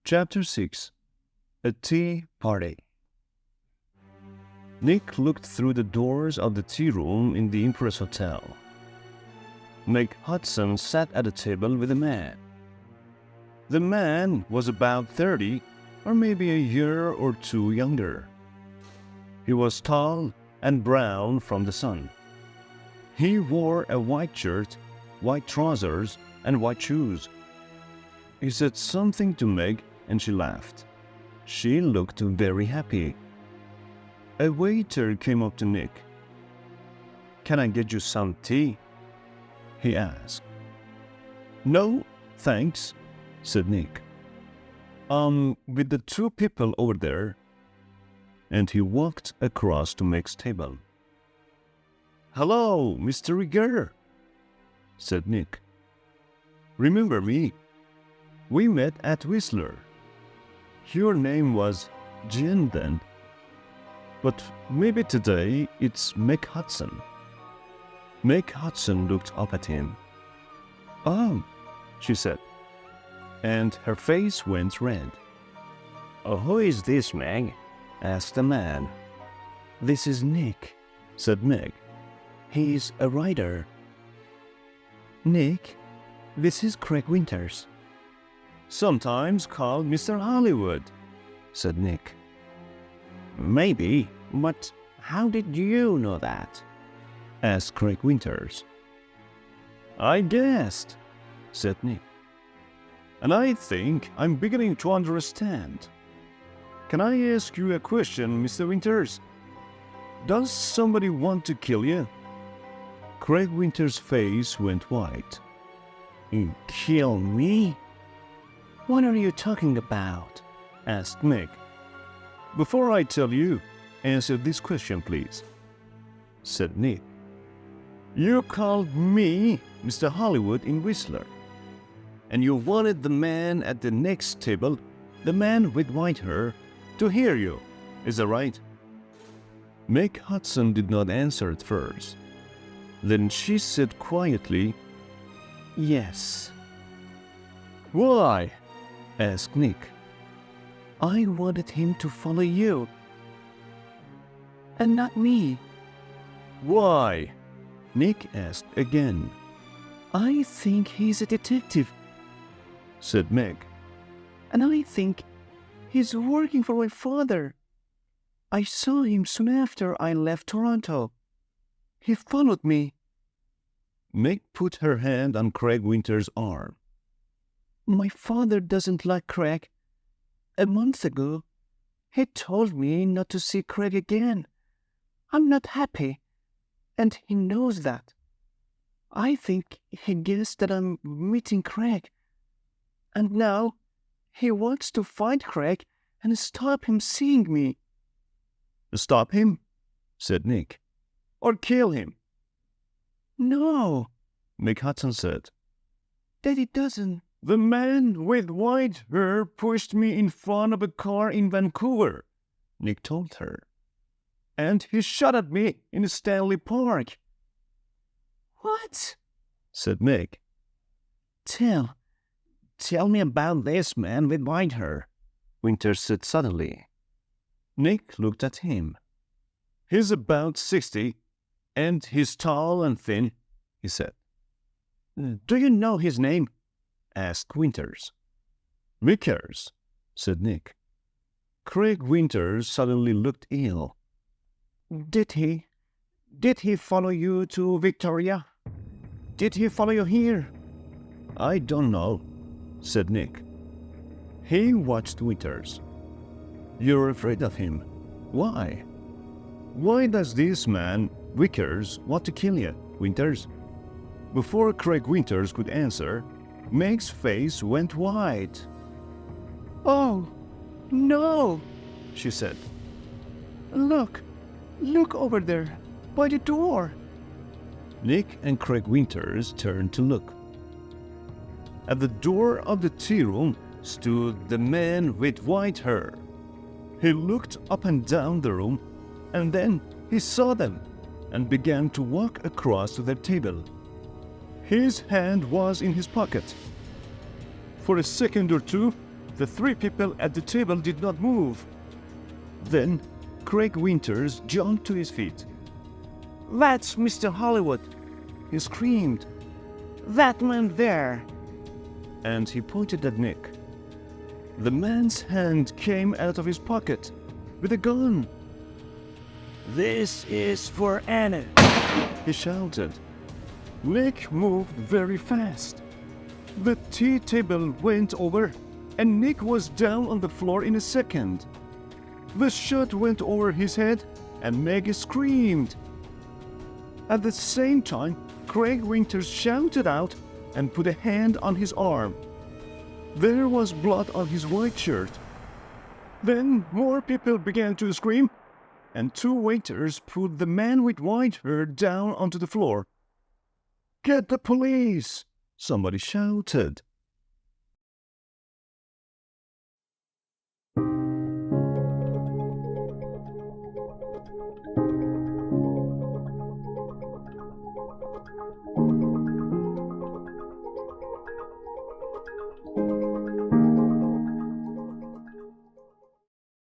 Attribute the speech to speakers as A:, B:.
A: Chapter 6. A Tea Party. Nick looked through the doors of the tea room in the Empress Hotel. Meg Hudson sat at a table with a man. The man was about 30, or maybe a year or two younger. He was tall and brown from the sun. He wore a white shirt, white trousers, and white shoes. He said something to Meg, and she laughed. She looked very happy. A waiter came up to Nick. "Can I get you some tea?" he asked. "No, thanks," said Nick. With the two people over there." And he walked across to Meg's table. "Hello, Mr. Rieger," said Nick. "Remember me? We met at Whistler. Your name was Jen then. But maybe today it's Meg Hudson." Meg Hudson looked up at him. "Oh," she said, and her face went red. "Who is this, Meg?" asked the man. "This is Nick," said Meg. "He's a writer." "Nick, this is Craig Winters." "Sometimes called Mr. Hollywood," said Nick. "Maybe, but how did you know that?" asked Craig Winters. "I guessed," said Nick. "And I think I'm beginning to understand. Can I ask you a question, Mr. Winters? Does somebody want to kill you?" Craig Winters' face went white. "Kill me? What are you talking about?" asked Meg. "Before I tell you, answer this question, please," said Nick. "You called me Mr. Hollywood in Whistler, and you wanted the man at the next table, the man with white hair, to hear you. Is that right?" Meg Hudson did not answer at first. Then she said quietly, "Yes." "Why?" asked Nick. "I wanted him to follow you, and not me." "Why?" Nick asked again. "I think he's a detective," said Meg. "And I think he's working for my father. I saw him soon after I left Toronto. He followed me." Meg put her hand on Craig Winters' arm. "My father doesn't like Craig. A month ago, he told me not to see Craig again. I'm not happy, and he knows that. I think he guessed that I'm meeting Craig. And now he wants to find Craig and stop him seeing me." "Stop him?" said Nick. "Or kill him?" "No," Meg Hudson said. "Daddy doesn't." "The man with white hair pushed me in front of a car in Vancouver," Nick told her. "And he shot at me in Stanley Park." "What?" said Meg. Tell me about this man with white hair," Winters said suddenly. Nick looked at him. "He's about 60, and he's tall and thin," he said. "Do you know his name?" asked Winters. "Vickers," said Nick. Craig Winters suddenly looked ill. Did he follow you to Victoria? Did he follow you here?" "I don't know," said Nick. He watched Winters. "You're afraid of him. Why? Why does this man, Vickers, want to kill you, Winters?" Before Craig Winters could answer, Meg's face went white. "Oh, no," she said. Look over there, by the door." Nick and Craig Winters turned to look. At the door of the tea room stood the man with white hair. He looked up and down the room, and then he saw them and began to walk across to their table. His hand was in his pocket. For a second or two, the three people at the table did not move. Then Craig Winters jumped to his feet. "That's Mr. Hollywood!" he screamed. "That man there!" And he pointed at Nick. The man's hand came out of his pocket with a gun. "This is for Anna!" he shouted. Nick moved very fast. The tea table went over, and Nick was down on the floor in a second. The shot went over his head, and Meg screamed. At the same time, Craig Winters shouted out and put a hand on his arm. There was blood on his white shirt. Then more people began to scream, and two waiters put the man with white hair down onto the floor. "Get the police!" somebody shouted.